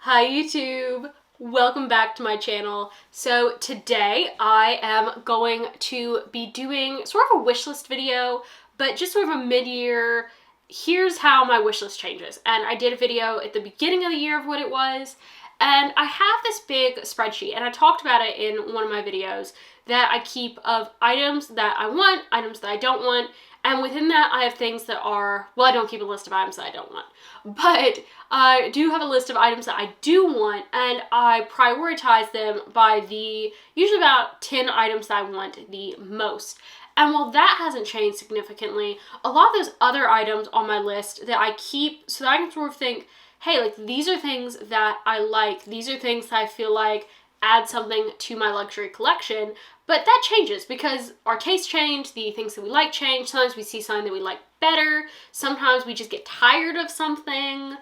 Hi YouTube! Welcome back to my channel. So today I am going to be doing sort of a wish list video, but just sort of a mid-year, here's how my wish list changes. And I did a video at the beginning of the year of what it was, and I have this big spreadsheet, and I talked about it in one of my videos, that I keep of items that I want, items that I don't want, and within that I have things that are, well, I don't keep a list of items that I don't want, but I do have a list of items that I do want, and I prioritize them by the, usually about 10 items that I want the most. And while that hasn't changed significantly, a lot of those other items on my list that I keep so that I can sort of think, hey, like these are things that I like, these are things that I feel like add something to my luxury collection. But that changes because our tastes change, the things that we like change. Sometimes we see something that we like better. Sometimes we just get tired of something.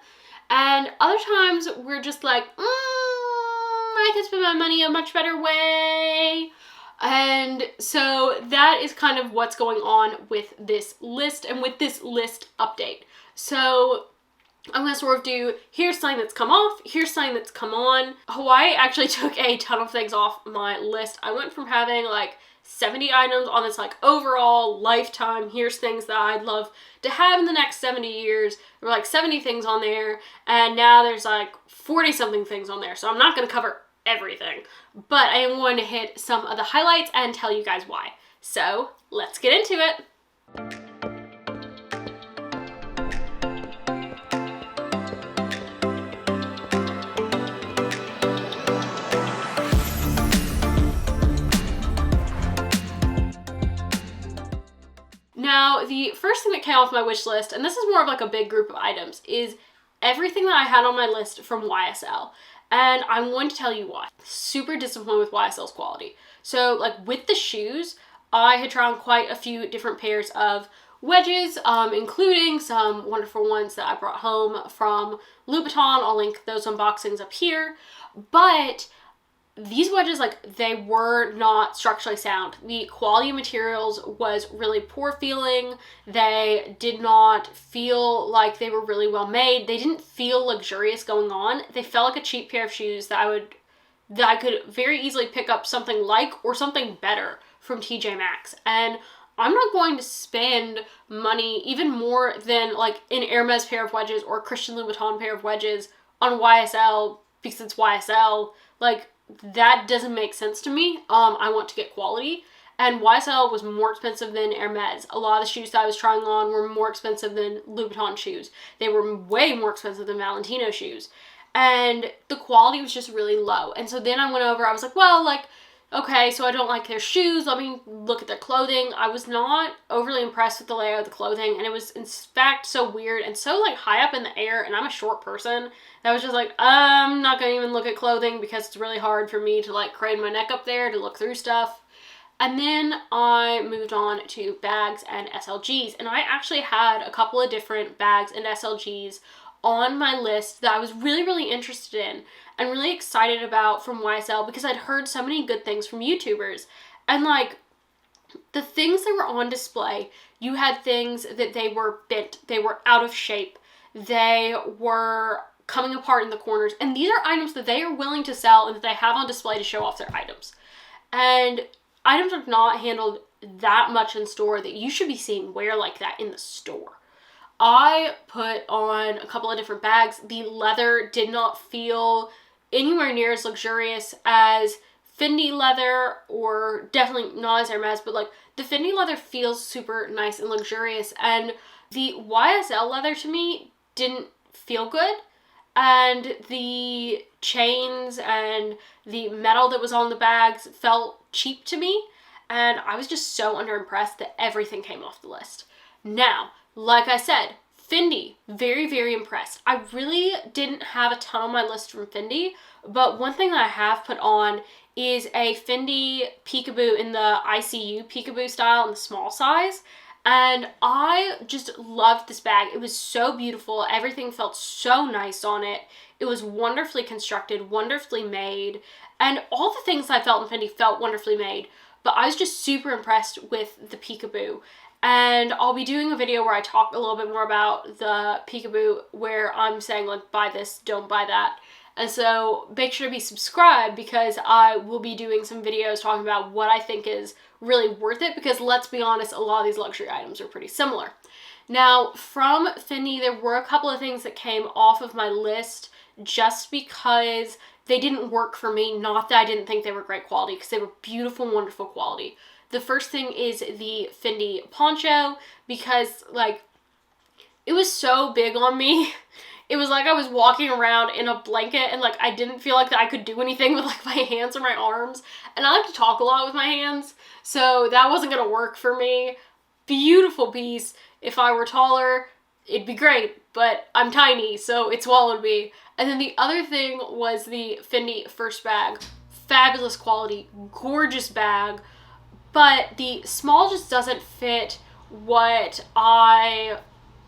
And other times we're just like, I could spend my money a much better way. And so that is kind of what's going on with this list and with this list update. So I'm going to sort of do, here's something that's come off, here's something that's come on. Hawaii actually took a ton of things off my list. I went from having like 70 items on this like overall lifetime, here's things that I'd love to have in the next 70 years. There were like 70 things on there, and now there's like 40 something things on there. So I'm not going to cover everything, but I am going to hit some of the highlights and tell you guys why. So let's get into it. Now, the first thing that came off my wish list, and this is more of like a big group of items, is everything that I had on my list from YSL. And I'm going to tell you why. Super disappointed with YSL's quality. So, like with the shoes, I had tried on quite a few different pairs of wedges, including some wonderful ones that I brought home from Louboutin. I'll link those unboxings up here. But these wedges, like, they were not structurally sound. The quality of materials was really poor feeling. They did not feel like they were really well made. They didn't feel luxurious going on. They felt like a cheap pair of shoes that I could very easily pick up something like or something better from TJ Maxx. And I'm not going to spend money even more than like an Hermes pair of wedges or a Christian Louboutin pair of wedges on YSL because it's YSL. Like, that doesn't make sense to me. I want to get quality, and YSL was more expensive than Hermes. A lot of the shoes that I was trying on were more expensive than Louboutin shoes. They were way more expensive than Valentino shoes, and the quality was just really low. And so then I went over, I was like, well, like, okay, so I don't like their shoes, let me look at their clothing. I was not overly impressed with the layout of the clothing, and it was in fact so weird and so like high up in the air, and I'm a short person. That was just like, I'm not gonna even look at clothing because it's really hard for me to like crane my neck up there to look through stuff. And then I moved on to bags and SLGs, and I actually had a couple of different bags and SLGs on my list that I was really, really interested in and really excited about from YSL because I'd heard so many good things from YouTubers. And like, the things that were on display, you had things that they were bent, they were out of shape, they were coming apart in the corners, and these are items that they are willing to sell and that they have on display to show off their items. And items are not handled that much in store that you should be seeing wear like that in the store. I put on a couple of different bags. The leather did not feel anywhere near as luxurious as Fendi leather, or definitely not as Hermes, but like the Fendi leather feels super nice and luxurious, and the YSL leather to me didn't feel good. And the chains and the metal that was on the bags felt cheap to me, and I was just so underimpressed that everything came off the list. Now, like I said, Fendi, very, very impressed. I really didn't have a ton on my list from Fendi, but one thing that I have put on is a Fendi peekaboo in the ICU peekaboo style in the small size. And I just loved this bag. It was so beautiful. Everything felt so nice on it. It was wonderfully constructed, wonderfully made, and all the things I felt in Fendi felt wonderfully made. But I was just super impressed with the peekaboo. And I'll be doing a video where I talk a little bit more about the peekaboo, where I'm saying like, buy this, don't buy that. And so make sure to be subscribed, because I will be doing some videos talking about what I think is really worth it, because let's be honest, a lot of these luxury items are pretty similar. Now, from Fendi, there were a couple of things that came off of my list just because they didn't work for me. Not that I didn't think they were great quality, because they were beautiful, wonderful quality. The first thing is the Fendi poncho, because like it was so big on me. It was like I was walking around in a blanket, and like I didn't feel like that I could do anything with like my hands or my arms. And I like to talk a lot with my hands, so that wasn't gonna work for me. Beautiful piece. If I were taller, it'd be great, but I'm tiny, so it swallowed me. And then the other thing was the Fendi First bag. Fabulous quality, gorgeous bag, but the small just doesn't fit what I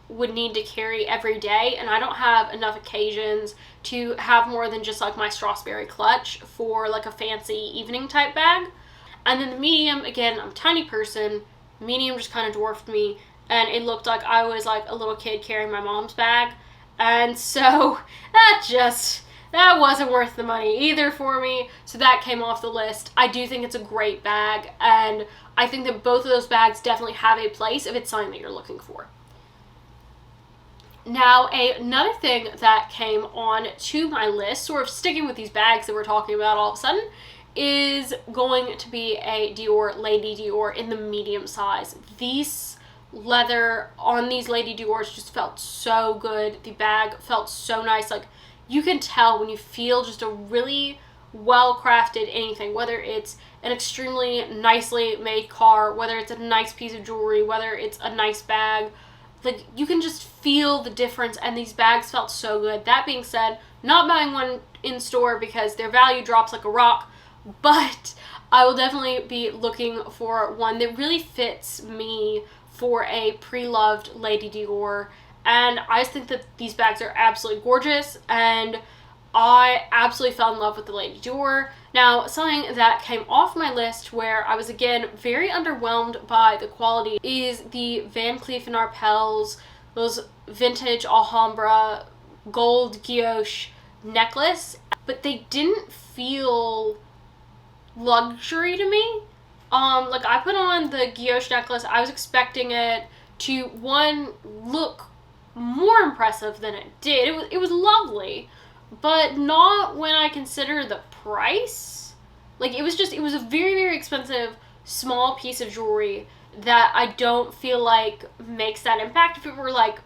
would need to carry every day, and I don't have enough occasions to have more than just like my Strasberry clutch for like a fancy evening type bag. And then the medium, again, I'm a tiny person, medium just kind of dwarfed me, and it looked like I was like a little kid carrying my mom's bag. And so that wasn't worth the money either for me, so that came off the list. I do think it's a great bag, and I think that both of those bags definitely have a place if it's something that you're looking for. Now, another thing that came on to my list, sort of sticking with these bags that we're talking about all of a sudden, is going to be a Dior Lady Dior in the medium size. These leather on these Lady Diors just felt so good. The bag felt so nice. Like, you can tell when you feel just a really well-crafted anything, whether it's an extremely nicely made car, whether it's a nice piece of jewelry, whether it's a nice bag, like, you can just feel the difference, and these bags felt so good. That being said, not buying one in store because their value drops like a rock, but I will definitely be looking for one that really fits me for a pre-loved Lady Dior. And I just think that these bags are absolutely gorgeous, and I absolutely fell in love with the Lady Dior. Now, something that came off my list where I was, again, very underwhelmed by the quality is the Van Cleef & Arpels, those vintage Alhambra gold guilloche necklace, but they didn't feel luxury to me. Like, I put on the guilloche necklace, I was expecting it to, one, look more impressive than it did. It was lovely, but not when I consider the price. Like, it was a very, very expensive small piece of jewelry that I don't feel like makes that impact. If it were like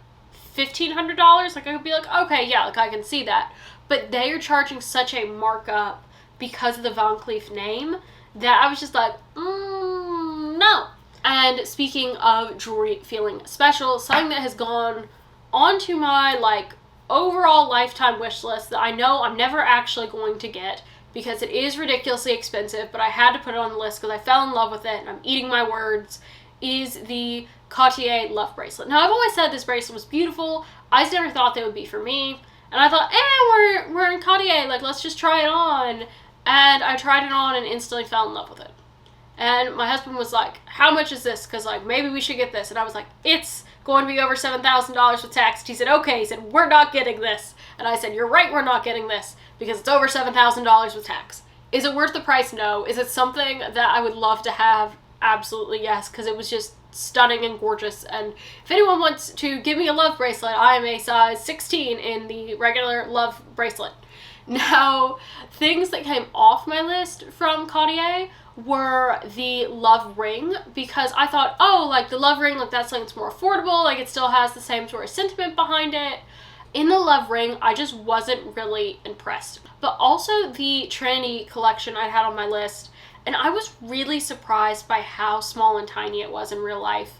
$1,500, like, I could be like, okay, yeah, like, I can see that. But they are charging such a markup because of the Van Cleef name that I was just like, no. And speaking of jewelry feeling special, something that has gone onto my, like, overall lifetime wish list that I know I'm never actually going to get because it is ridiculously expensive, but I had to put it on the list because I fell in love with it and I'm eating my words, is the Cartier Love Bracelet. Now, I've always said this bracelet was beautiful. I just never thought they would be for me. And I thought, we're in Cartier, like, let's just try it on. And I tried it on and instantly fell in love with it. And my husband was like, how much is this? Because, like, maybe we should get this. And I was like, it's going to be over $7,000 with tax. He said, okay. He said, we're not getting this. And I said, you're right, we're not getting this because it's over $7,000 with tax. Is it worth the price? No. Is it something that I would love to have? Absolutely yes, because it was just stunning and gorgeous. And if anyone wants to give me a love bracelet, I am a size 16 in the regular love bracelet. Now, things that came off my list from Cartier were the love ring, because I thought, oh, like, the love ring, like, that's something that's more affordable, like, it still has the same sort of sentiment behind it. In the love ring, I just wasn't really impressed. But also the Trinity collection I had on my list, and I was really surprised by how small and tiny it was in real life.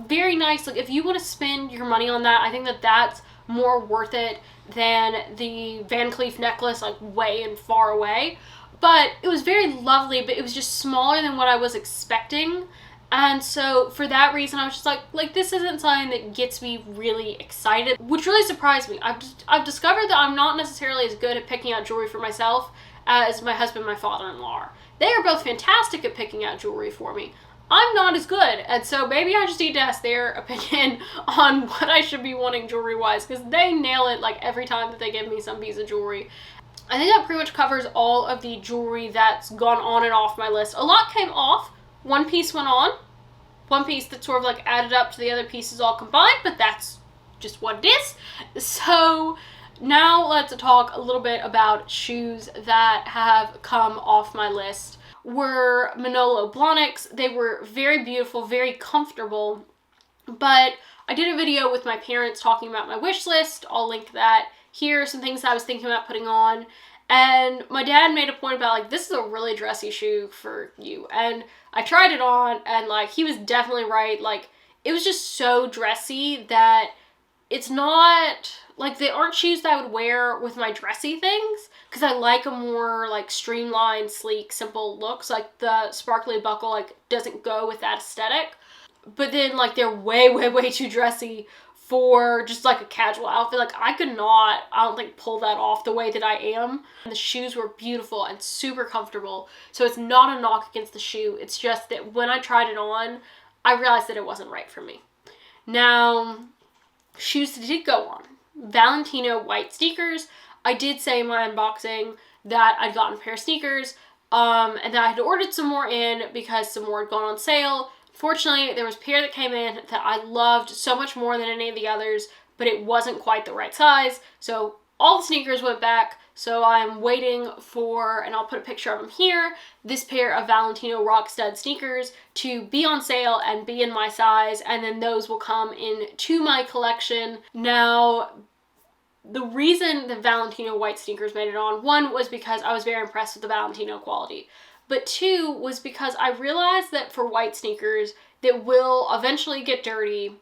Very nice. Like, if you want to spend your money on that, I think that that's more worth it than the Van Cleef necklace, like, way and far away. But it was very lovely, but it was just smaller than what I was expecting. And so for that reason, I was just like, this isn't something that gets me really excited, which really surprised me. I've discovered that I'm not necessarily as good at picking out jewelry for myself as my husband and my father-in-law are. They are both fantastic at picking out jewelry for me. I'm not as good. And so maybe I just need to ask their opinion on what I should be wanting jewelry-wise, because they nail it like every time that they give me some piece of jewelry. I think that pretty much covers all of the jewelry that's gone on and off my list. A lot came off. One piece went on. One piece that sort of like added up to the other pieces all combined, but that's just what it is. So now let's talk a little bit about shoes that have come off my list. Were Manolo Blahniks. They were very beautiful, very comfortable, but I did a video with my parents talking about my wish list. I'll link that here, some things I was thinking about putting on, and my dad made a point about like, this is a really dressy shoe for you, and I tried it on, and like, he was definitely right. Like, it was just so dressy that it's not, like, they aren't shoes that I would wear with my dressy things, because I like a more, like, streamlined, sleek, simple looks. Like, the sparkly buckle, like, doesn't go with that aesthetic. But then, like, they're way, way, way too dressy for just, like, a casual outfit. Like, I could not, I don't think, pull that off the way that I am. And the shoes were beautiful and super comfortable. So it's not a knock against the shoe. It's just that when I tried it on, I realized that it wasn't right for me. Now, shoes that did go on. Valentino white sneakers. I did say in my unboxing that I'd gotten a pair of sneakers, and that I had ordered some more in because some more had gone on sale. Fortunately, there was a pair that came in that I loved so much more than any of the others, but it wasn't quite the right size. So all the sneakers went back. So I'm waiting for, and I'll put a picture of them here, this pair of Valentino Rock Stud sneakers to be on sale and be in my size, and then those will come into my collection. Now, the reason the Valentino white sneakers made it on, one was because I was very impressed with the Valentino quality, but two was because I realized that for white sneakers that will eventually get dirty,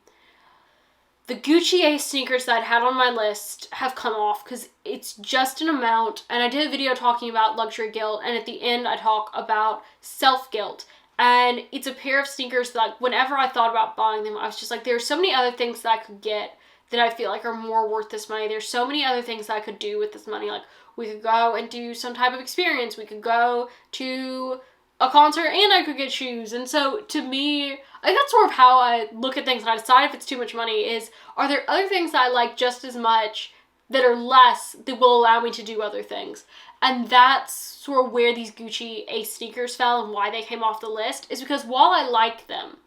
the Gucci Ace sneakers that I had on my list have come off because it's just an amount, and I did a video talking about luxury guilt, and at the end I talk about self-guilt, and it's a pair of sneakers that, like, whenever I thought about buying them, I was just like, there's so many other things that I could get that I feel like are more worth this money. There's so many other things that I could do with this money. Like, we could go and do some type of experience. We could go to a concert and I could get shoes. And so to me, I think that's sort of how I look at things and I decide if it's too much money is, are there other things that I like just as much that are less that will allow me to do other things? And that's sort of where these Gucci Ace sneakers fell and why they came off the list, is because while I like them,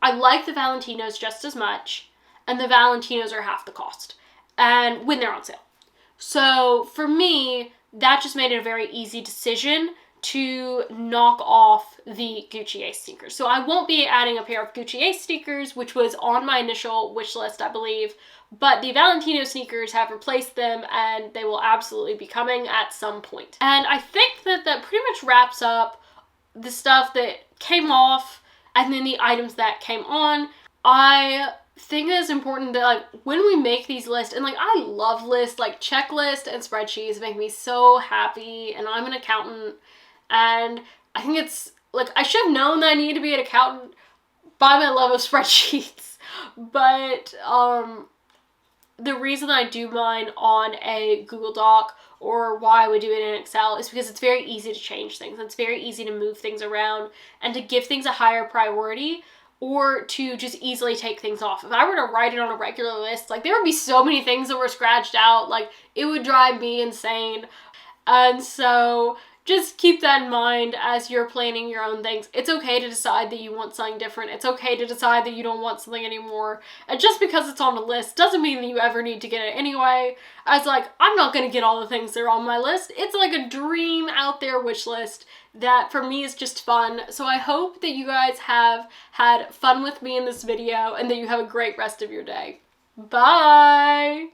I like the Valentinos just as much, and the Valentinos are half the cost, and when they're on sale. So for me, that just made it a very easy decision to knock off the Gucci Ace sneakers. So I won't be adding a pair of Gucci Ace sneakers, which was on my initial wish list, I believe, but the Valentino sneakers have replaced them, and they will absolutely be coming at some point. And I think that that pretty much wraps up the stuff that came off and then the items that came on. I think it's important that, like, when we make these lists, and like, I love lists, like checklists and spreadsheets make me so happy, and I'm an accountant, and I think it's like, I should have known that I needed to be an accountant by my love of spreadsheets, but the reason I do mine on a Google Doc, or why I would do it in Excel, is because it's very easy to change things. It's very easy to move things around and to give things a higher priority, or to just easily take things off. If I were to write it on a regular list, like, there would be so many things that were scratched out, like, it would drive me insane. And so just keep that in mind as you're planning your own things. It's okay to decide that you want something different. It's okay to decide that you don't want something anymore. And just because it's on a list doesn't mean that you ever need to get it anyway. As like, I'm not going to get all the things that are on my list. It's like a dream out there wish list that for me is just fun. So I hope that you guys have had fun with me in this video and that you have a great rest of your day. Bye!